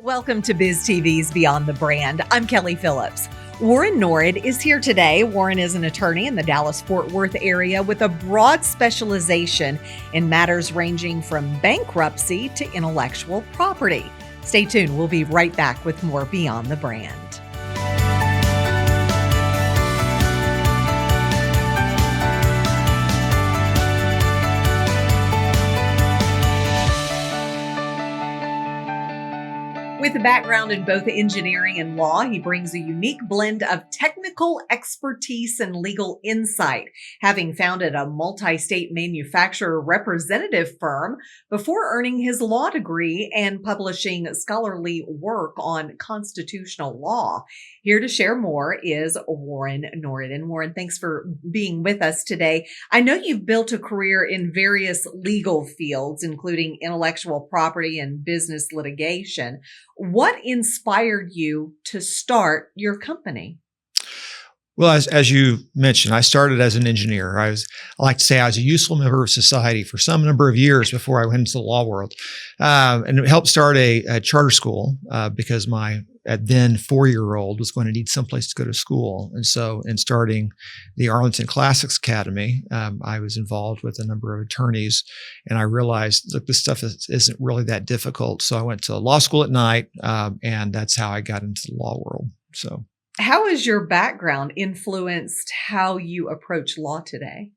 Welcome to BizTV's Beyond the Brand. I'm Kelli Phillips. Warren Norrid is here today. Warren is an attorney in the Dallas-Fort Worth area with a broad specialization in matters ranging from bankruptcy to intellectual property. Stay tuned. We'll be right back with more Beyond the Brand. With a background in both engineering and law, he brings a unique blend of technical expertise and legal insight, having founded a multi-state manufacturer representative firm before earning his law degree and publishing scholarly work on constitutional law. Here to share more is Warren Norrid. And Warren, thanks for being with us today. I know you've built a career in various legal fields, including intellectual property and business litigation. What inspired you to start your company? Well, as you mentioned, I started as an engineer. I like to say I was a useful member of society for some number of years before I went into the law world. And it helped start a charter school because my then 4-year-old was going to need someplace to go to school. And so in starting the Arlington Classics Academy, I was involved with a number of attorneys, and I realized, look, this stuff isn't really that difficult. So I went to law school at night, and that's how I got into the law world. So, how has your background influenced how you approach law today?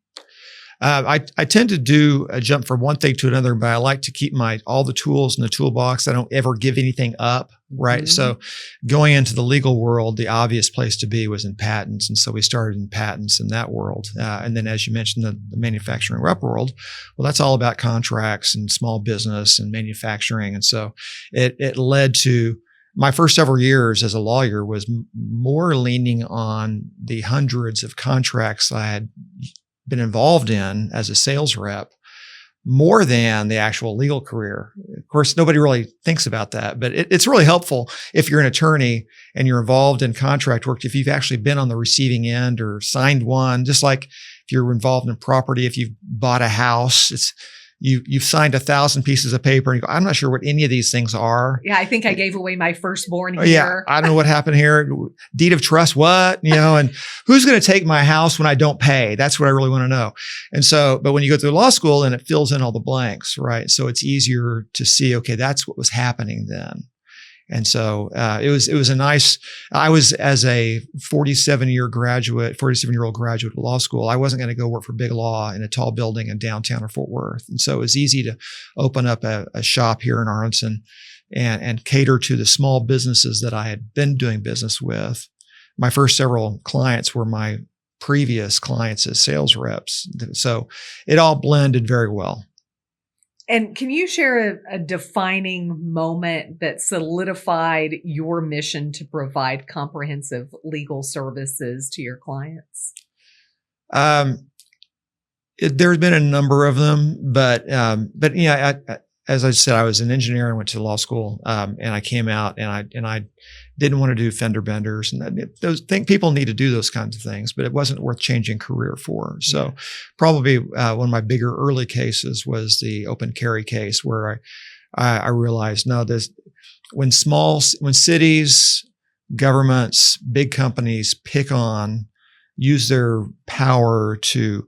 I tend to do a jump from one thing to another, but I like to keep all the tools in the toolbox. I don't ever give anything up, right? Mm-hmm. So going into the legal world, the obvious place to be was in patents. And so we started in patents in that world. And then, as you mentioned, the manufacturing rep world, well, that's all about contracts and small business and manufacturing. And so it led to my first several years as a lawyer was more leaning on the hundreds of contracts I had been involved in as a sales rep more than the actual legal career. Of course, nobody really thinks about that, but it's really helpful if you're an attorney and you're involved in contract work, if you've actually been on the receiving end or signed one, just like if you're involved in property, if you've bought a house, you've signed 1,000 pieces of paper and you go, I'm not sure what any of these things are. Yeah, I think I gave away my firstborn here. Yeah, I don't know what happened here. Deed of trust, what? And who's going to take my house when I don't pay? That's what I really want to know. And so, but when you go through law school, and it fills in all the blanks, right? So it's easier to see, okay, that's what was happening then. And so it was a nice. I was, as a 47-year-old graduate of law school, I wasn't going to go work for big law in a tall building in downtown or Fort Worth. And so it was easy to open up a shop here in Arlington and cater to the small businesses that I had been doing business with. My first several clients were my previous clients as sales reps. So it all blended very well. And can you share a defining moment that solidified your mission to provide comprehensive legal services to your clients? There's been a number of them, but yeah, as I said, I was an engineer and went to law school, and I came out and I didn't want to do fender benders, and people need to do those kinds of things, but it wasn't worth changing career for. So probably one of my bigger early cases was the open carry case, where I realized, no, when cities, governments, big companies use their power to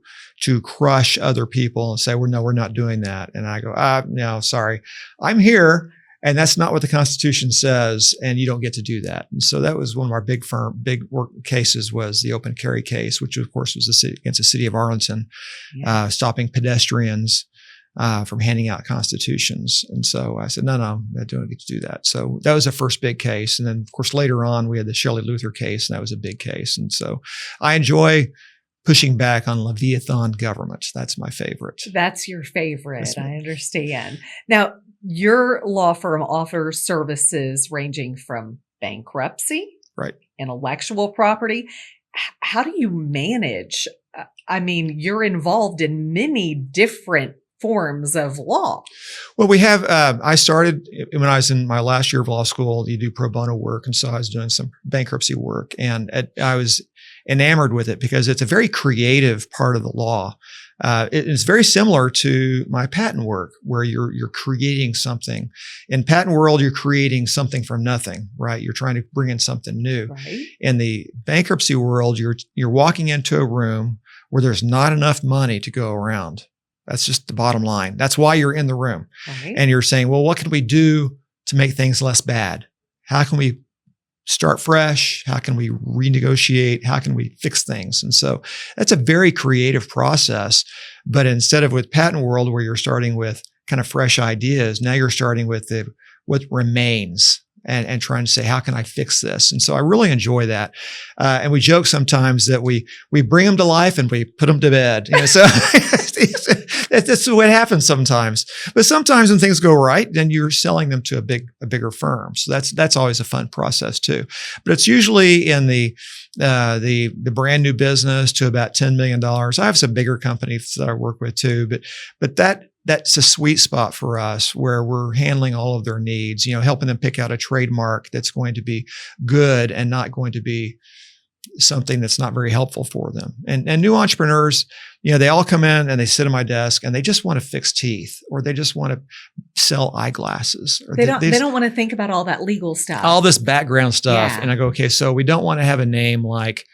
crush other people and say, well, no, we're not doing that. And I go, no, sorry, I'm here. And that's not what the Constitution says, and you don't get to do that. And so that was one of our big work cases, was the open carry case, which of course was against the City of Arlington, stopping pedestrians from handing out constitutions. And so I said, no, I don't get to do that. So that was the first big case. And then, of course, later on, we had the Shelley Luther case, and that was a big case. And so I enjoy pushing back on Leviathan government. That's my favorite. That's your favorite. I understand. Now, your law firm offers services ranging from bankruptcy, right, intellectual property. How do you manage? I mean, you're involved in many different forms of law. Well, we have, I started when I was in my last year of law school, you do pro bono work. And so I was doing some bankruptcy work, and I was enamored with it because it's a very creative part of the law. It is very similar to my patent work, where you're creating something. In patent world, you're creating something from nothing, right? You're trying to bring in something new. Right. In the bankruptcy world, you're walking into a room where there's not enough money to go around. That's just the bottom line. That's why you're in the room. Right. And you're saying, well, what can we do to make things less bad? How can we start fresh? How can we renegotiate? How can we fix things? And so that's a very creative process. But instead of with patent world, where you're starting with kind of fresh ideas, now you're starting with what remains and trying to say, how can I fix this? And so I really enjoy that. And we joke sometimes that we bring them to life and we put them to bed. So that's what happens sometimes. But sometimes when things go right, then you're selling them to a bigger firm. So that's always a fun process too. But it's usually in the brand new business to about $10 million. I have some bigger companies that I work with too, but that's a sweet spot for us, where we're handling all of their needs, helping them pick out a trademark that's going to be good and not going to be something that's not very helpful for them. And new entrepreneurs, they all come in and they sit at my desk and they just want to fix teeth, or they just want to sell eyeglasses. Or they don't want to think about all that legal stuff, all this background stuff. Yeah. And I go, okay, so we don't want to have a name like,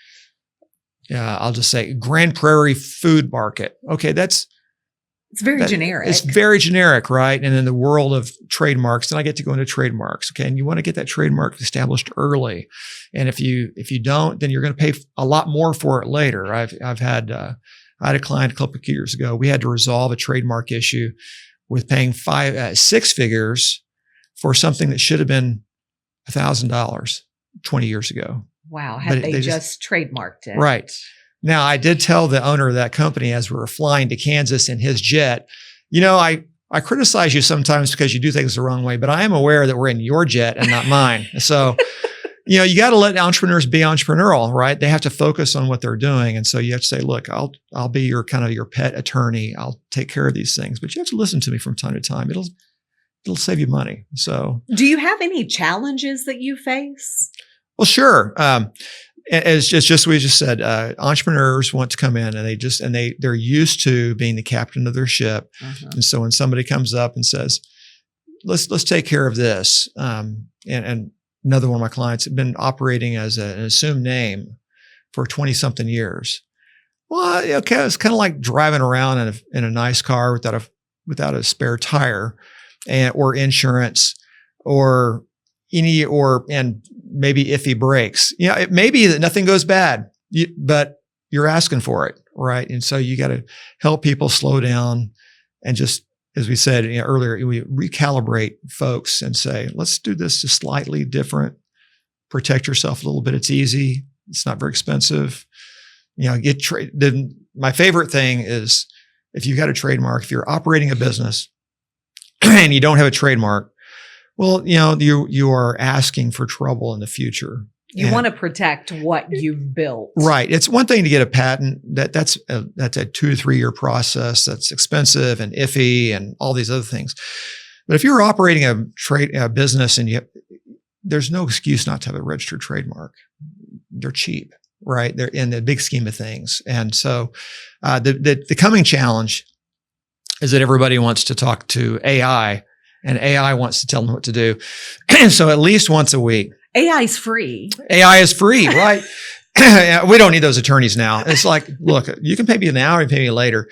I'll just say Grand Prairie Food Market. Okay, it's very generic. It's very generic, right? And in the world of trademarks, then I get to go into trademarks. Okay. And you want to get that trademark established early. And if you don't, then you're going to pay a lot more for it later. I had a client a couple of years ago. We had to resolve a trademark issue with paying 6 figures for something that should have been $1,000 20 years ago. Wow. Had they just trademarked it. Right. Now, I did tell the owner of that company as we were flying to Kansas in his jet, I criticize you sometimes because you do things the wrong way, but I am aware that we're in your jet and not mine. So, you got to let entrepreneurs be entrepreneurial, right? They have to focus on what they're doing. And so you have to say, look, I'll be your pet attorney. I'll take care of these things, but you have to listen to me from time to time. It'll save you money. So, do you have any challenges that you face? Well, sure. It's just we just said, entrepreneurs want to come in and they're used to being the captain of their ship. Uh-huh. And so when somebody comes up and says, let's take care of this. And another one of my clients had been operating as an assumed name for 20 something years. Well, okay. It's kind of like driving around in a nice car without a spare tire or insurance and maybe iffy brakes. It may be that nothing goes bad, but you're asking for it, right? And so you got to help people slow down and just, as we said earlier, we recalibrate folks and say, let's do this just slightly different. Protect yourself a little bit. It's easy. It's not very expensive. My favorite thing is if you've got a trademark, if you're operating a business and you don't have a trademark, well, you are asking for trouble in the future. You want to protect what you've built. Right. It's one thing to get a patent. That's a 2 to 3 year process. That's expensive and iffy and all these other things. But if you're operating a business and there's no excuse not to have a registered trademark. They're cheap, right? They're in the big scheme of things. And so the coming challenge is that everybody wants to talk to AI. And AI wants to tell them what to do. So at least once a week. AI is free. AI is free, right? We don't need those attorneys now. It's like, look, you can pay me now or you can pay me later.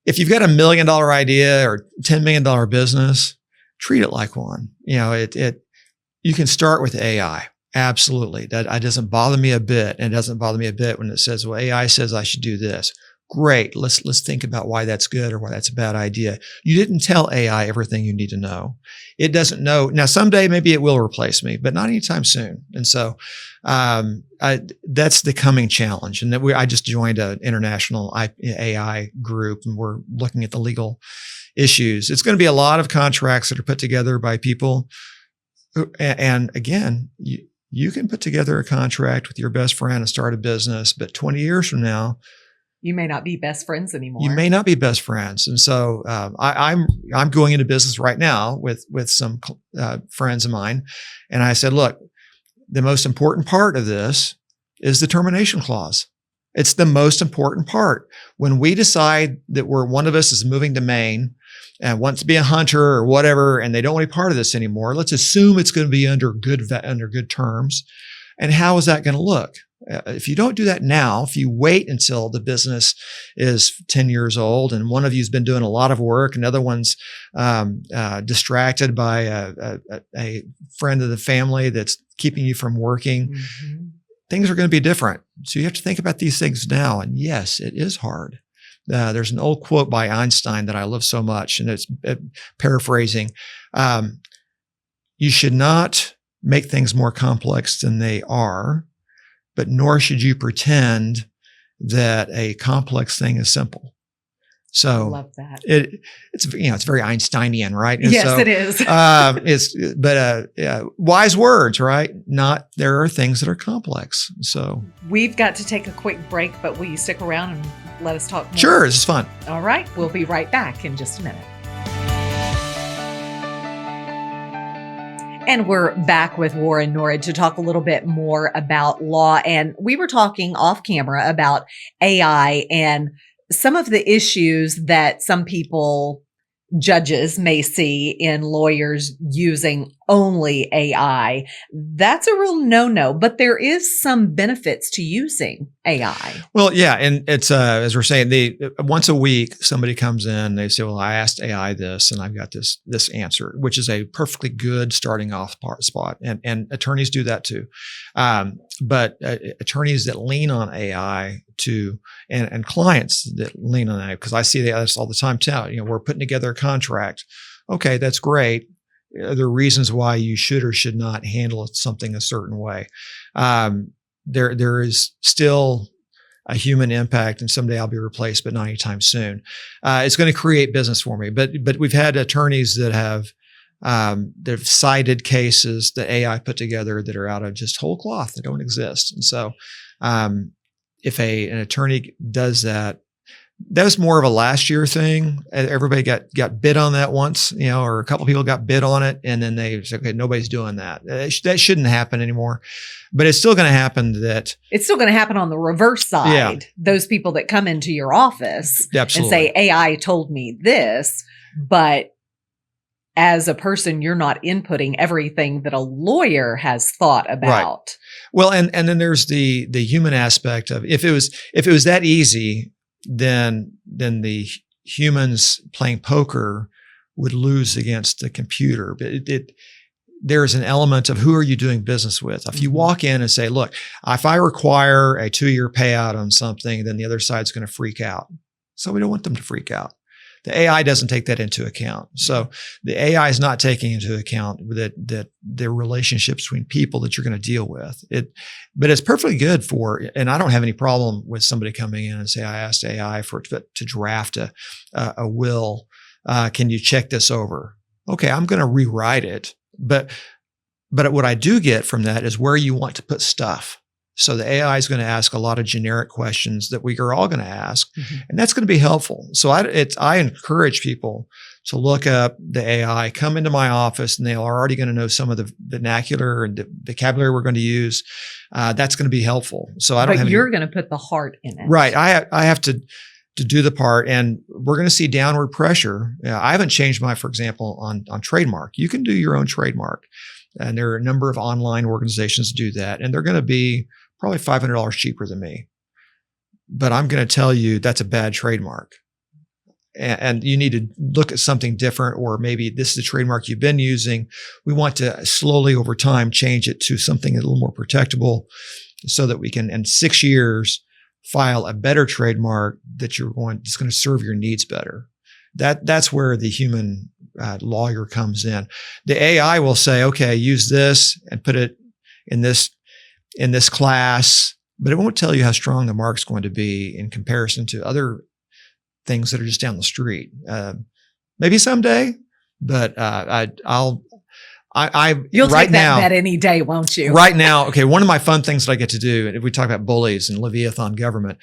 If you've got $1 million idea or $10 million business, treat it like one. You can start with AI. Absolutely. That doesn't bother me a bit. And it doesn't bother me a bit when it says, well, AI says I should do this. Great. Let's think about why that's good or why that's a bad idea. You didn't tell AI everything you need to know. It doesn't know. Now, someday maybe it will replace me, but not anytime soon. And so that's the coming challenge. And I just joined an international AI group, and we're looking at the legal issues. It's going to be a lot of contracts that are put together by people. And again, you can put together a contract with your best friend and start a business, but 20 years from now, you may not be best friends anymore. You may not be best friends. And so I'm going into business right now with some friends of mine. And I said, look, the most important part of this is the termination clause. It's the most important part. When we decide that one of us is moving to Maine and wants to be a hunter or whatever, and they don't want to be part of this anymore, let's assume it's going to be under good terms. And how is that going to look? If you don't do that now, if you wait until the business is 10 years old and one of you's been doing a lot of work, another one's distracted by a friend of the family that's keeping you from working, things are going to be different. So you have to think about these things now. And yes, it is hard. There's an old quote by Einstein that I love so much, and it's paraphrasing. You should not make things more complex than they are, but nor should you pretend that a complex thing is simple. So I love that. It's very Einsteinian, right? And yes, so, it is. Wise words, right? There are things that are complex. So we've got to take a quick break, but will you stick around and let us talk more? Sure, this is fun. All right, we'll be right back in just a minute. And we're back with Warren Norrid to talk a little bit more about law. And we were talking off camera about AI and some of the issues that some judges may see in lawyers using only AI. That's a real no-no, but there is some benefits to using AI. Well, yeah. And it's, as we're saying, once a week, somebody comes in, they say, well, I asked AI this and I've got this answer, which is a perfectly good starting off spot. And attorneys do that too. But attorneys that lean on AI and clients that lean on AI, because I see this all the time too. We're putting together a contract. Okay, that's great. Are there reasons why you should or should not handle something a certain way? There is still a human impact, and someday I'll be replaced, but not anytime soon. It's going to create business for me. But we've had attorneys that have they've cited cases that AI put together that are out of just whole cloth, that don't exist. And so if an attorney does that, that was more of a last year thing. Everybody got bid on that once, or a couple of people got bid on it, and then they said, okay, nobody's doing that. That shouldn't happen anymore. But it's still going to happen. It's still going to happen on the reverse side. Yeah. Those people that come into your office Absolutely. and say, AI told me this, but as a person, you're not inputting everything that a lawyer has thought about. Right. Well, and then there's the human aspect of if it was that easy, then the humans playing poker would lose against the computer. But there's an element of who are you doing business with? If you walk in and say, look, if I require a 2-year payout on something, then the other side's going to freak out. So we don't want them to freak out. The AI doesn't take that into account. So the AI is not taking into account that the relationships between people that you're going to deal with. But it's perfectly good and I don't have any problem with somebody coming in and say, I asked AI to draft a will. Can you check this over? Okay, I'm going to rewrite it. But what I do get from that is where you want to put stuff. So the AI is going to ask a lot of generic questions that we are all going to ask, and that's going to be helpful. So I encourage people to look up the AI, come into my office, and they are already going to know some of the vernacular and the vocabulary we're going to use. That's going to be helpul. So But you're going to put the heart in it. Right. I have to do the part, and we're going to see downward pressure. I haven't changed for example, on Trademark. You can do your own trademark. And there are a number of online organizations that do that, and they're going to be probably $500 cheaper than me. But I'm going to tell you that's a bad trademark. And you need to look at something different, or maybe this is a trademark you've been using. We want to slowly over time change it to something a little more protectable so that we can, in 6 years, file a better trademark that's going to serve your needs better. That's where the human lawyer comes in. The AI will say, okay, use this and put it in this class, but it won't tell you how strong the mark's going to be in comparison to other things that are just down the street. Maybe someday, but you'll take that bet any day, won't you? Right now, okay. One of my fun things that I get to do, if we talk about bullies and Leviathan government,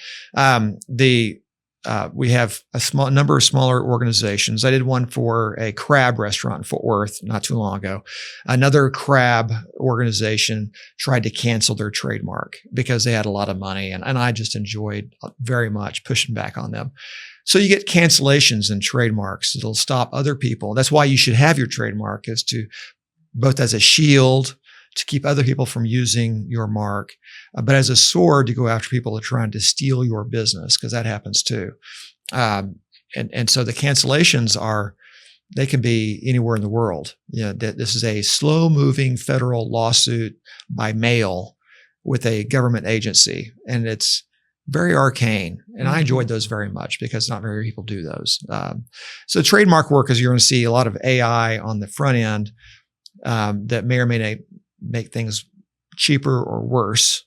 we have a small number of smaller organizations. I did one for a crab restaurant in Fort Worth not too long ago. Another crab organization tried to cancel their trademark because they had a lot of money. And I just enjoyed very much pushing back on them. So you get cancellations in trademarks. It'll stop other people. That's why you should have your trademark, is to both as a shield to keep other people from using your mark, but as a sword to go after people that are trying to steal your business, because that happens too. And so the cancellations they can be anywhere in the world. This is a slow moving federal lawsuit by mail with a government agency, and it's very arcane. And I enjoyed those very much because not very many people do those. So trademark work is you're going to see a lot of AI on the front end that may or may not make things cheaper or worse,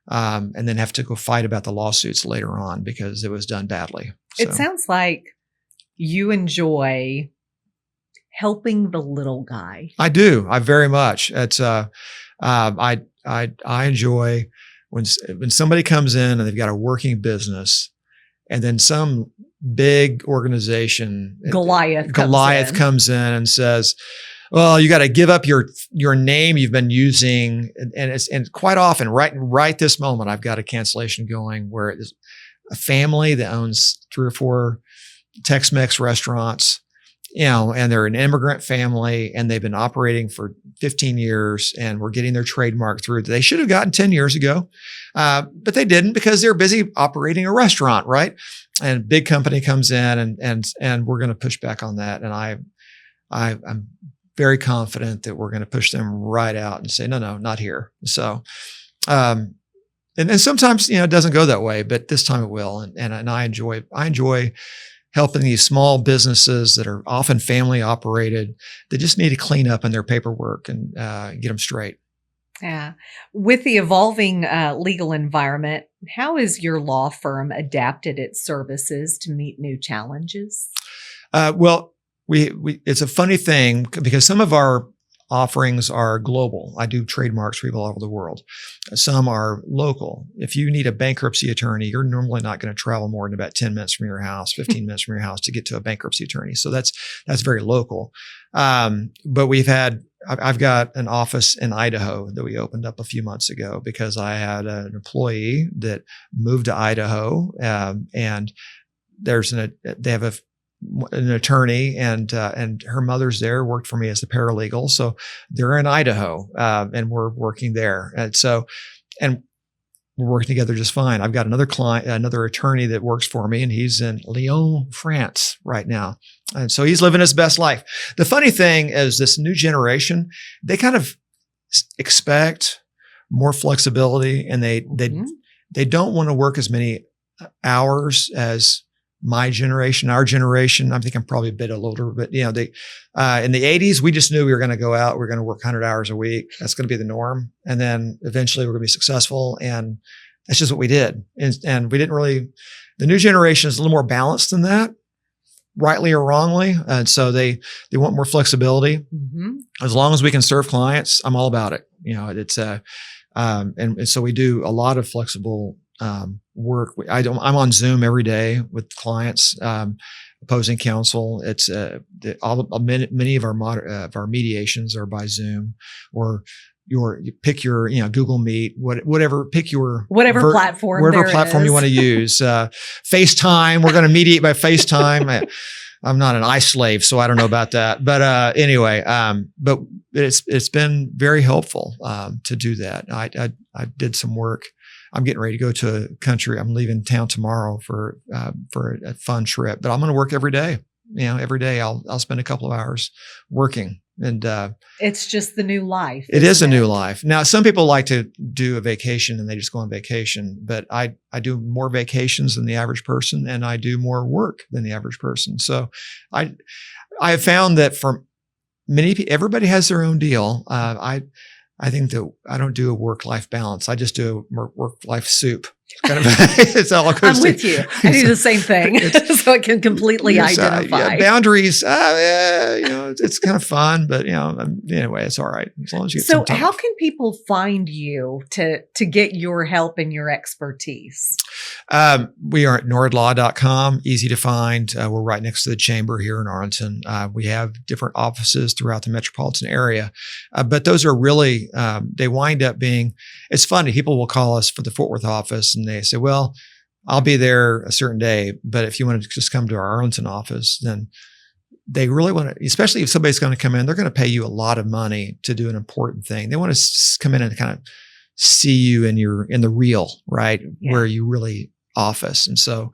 and then have to go fight about the lawsuits later on because it was done badly. So. It sounds like you enjoy helping the little guy. I do. I very much. It's I enjoy when somebody comes in and they've got a working business, and then some big organization, Goliath comes in and says, well, you got to give up your name you've been using, and quite often, right this moment, I've got a cancellation going where it's a family that owns 3 or 4 Tex-Mex restaurants, and they're an immigrant family, and they've been operating for 15 years, and we're getting their trademark through. They should have gotten 10 years ago, but they didn't because they're busy operating a restaurant, right? And a big company comes in, and we're going to push back on that, and I'm very confident that we're going to push them right out and say, no, not here. So, and sometimes, it doesn't go that way, but this time it will. And I enjoy helping these small businesses that are often family operated. They just need to clean up in their paperwork and get them straight. Yeah. With the evolving legal environment, how has your law firm adapted its services to meet new challenges? Well, it's a funny thing because some of our offerings are global. I do trademarks for people all over the world. Some are local. If you need a bankruptcy attorney, you're normally not going to travel more than about 10 minutes from your house, 15 minutes from your house to get to a bankruptcy attorney. So that's very local. But I've got an office in Idaho that we opened up a few months ago because I had an employee that moved to Idaho, and they have an attorney, and her mother's there, worked for me as a paralegal. So they're in Idaho, and we're working there. And we're working together just fine. I've got another attorney that works for me, and he's in Lyon, France right now. And so he's living his best life. The funny thing is this new generation, they kind of expect more flexibility, and they don't want to work as many hours as my generation, our generation. I think I'm probably a bit older, but in the 80s, we just knew we were going to go out. We're going to work 100 hours a week. That's going to be the norm. And then eventually we're going to be successful. And that's just what we did. And we didn't really, the new generation is a little more balanced than that, rightly or wrongly. And so they want more flexibility. Mm-hmm. As long as we can serve clients, I'm all about it. And so we do a lot of flexible work. I'm on Zoom every day with clients, opposing counsel. It's many of our mediations are by Zoom, or you pick your Google Meet, whatever platform you want to use. FaceTime. We're going to mediate by FaceTime. I'm not an ice slave, so I don't know about that. But anyway, but it's been very helpful to do that. I did some work. I'm getting ready to go to a country. I'm leaving town tomorrow for a fun trip, but I'm going to work every day. Every day I'll spend a couple of hours working, and it's just the new life. It is a new life. Now, some people like to do a vacation and they just go on vacation, but I do more vacations than the average person, and I do more work than the average person. So I have found that for everybody has their own deal. I think that I don't do a work-life balance. I just do a work-life soup. Kind of, it's all goes I'm with you. I do the same thing, so I can completely identify. Boundaries. It's kind of fun, but anyway, it's all right as long as you get some time. How can people find you to get your help and your expertise? We are at nordlaw.com. Easy to find. We're right next to the chamber here in Arlington. We have different offices throughout the metropolitan area, but those are really they wind up being. It's funny. People will call us for the Fort Worth office, and they say, "Well, I'll be there a certain day, but if you want to just come to our Arlington office, then." They really want to, especially if somebody's going to come in, they're going to pay you a lot of money to do an important thing. They want to come in and kind of see you in the real, right? Yeah. Where you really office. And so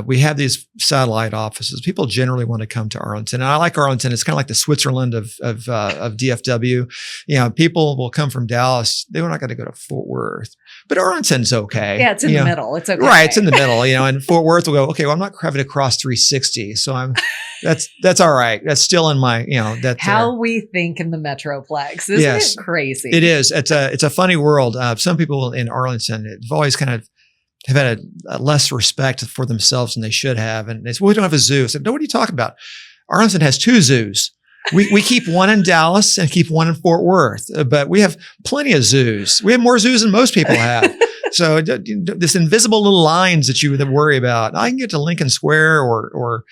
we have these satellite offices. People generally want to come to Arlington. And I like Arlington. It's kind of like the Switzerland of DFW. People will come from Dallas. They're not going to go to Fort Worth. But Arlington's okay. Yeah, it's in the middle. It's okay. Right, it's in the middle. And Fort Worth will go, okay, well, I'm not having to cross 360. So that's all right. That's still in my, that's how we think in the Metroplex. Isn't it crazy? It is. It's a funny world. Some people in Arlington have always kind of have had a less respect for themselves than they should have. And they say, well, we don't have a zoo. I said, no, what are you talking about? Arlington has 2 zoos. We keep one in Dallas and keep one in Fort Worth, but we have plenty of zoos. We have more zoos than most people have. So this invisible little lines that you would worry about, I can get to Lincoln Square or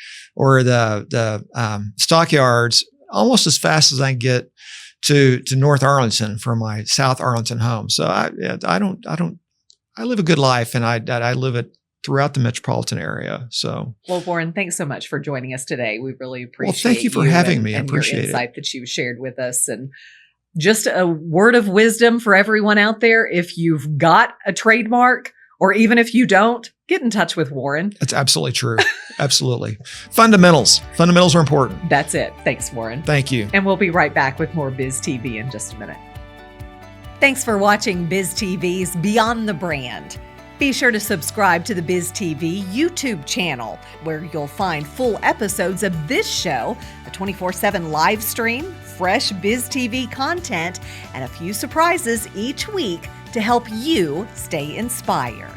the Stockyards almost as fast as I can get to North Arlington from my South Arlington home. So I live a good life, and I live it throughout the metropolitan area. So, well, Warren, thanks so much for joining us today. We really appreciate. Well, thank you for having me. I appreciate your insight that you shared with us, and just a word of wisdom for everyone out there: if you've got a trademark, or even if you don't, get in touch with Warren. That's absolutely true. Absolutely. Fundamentals are important. That's it. Thanks, Warren. Thank you. And we'll be right back with more BizTV in just a minute. Thanks for watching BizTV's Beyond the Brand. Be sure to subscribe to the BizTV YouTube channel, where you'll find full episodes of this show, a 24/7 live stream, fresh BizTV content, and a few surprises each week to help you stay inspired.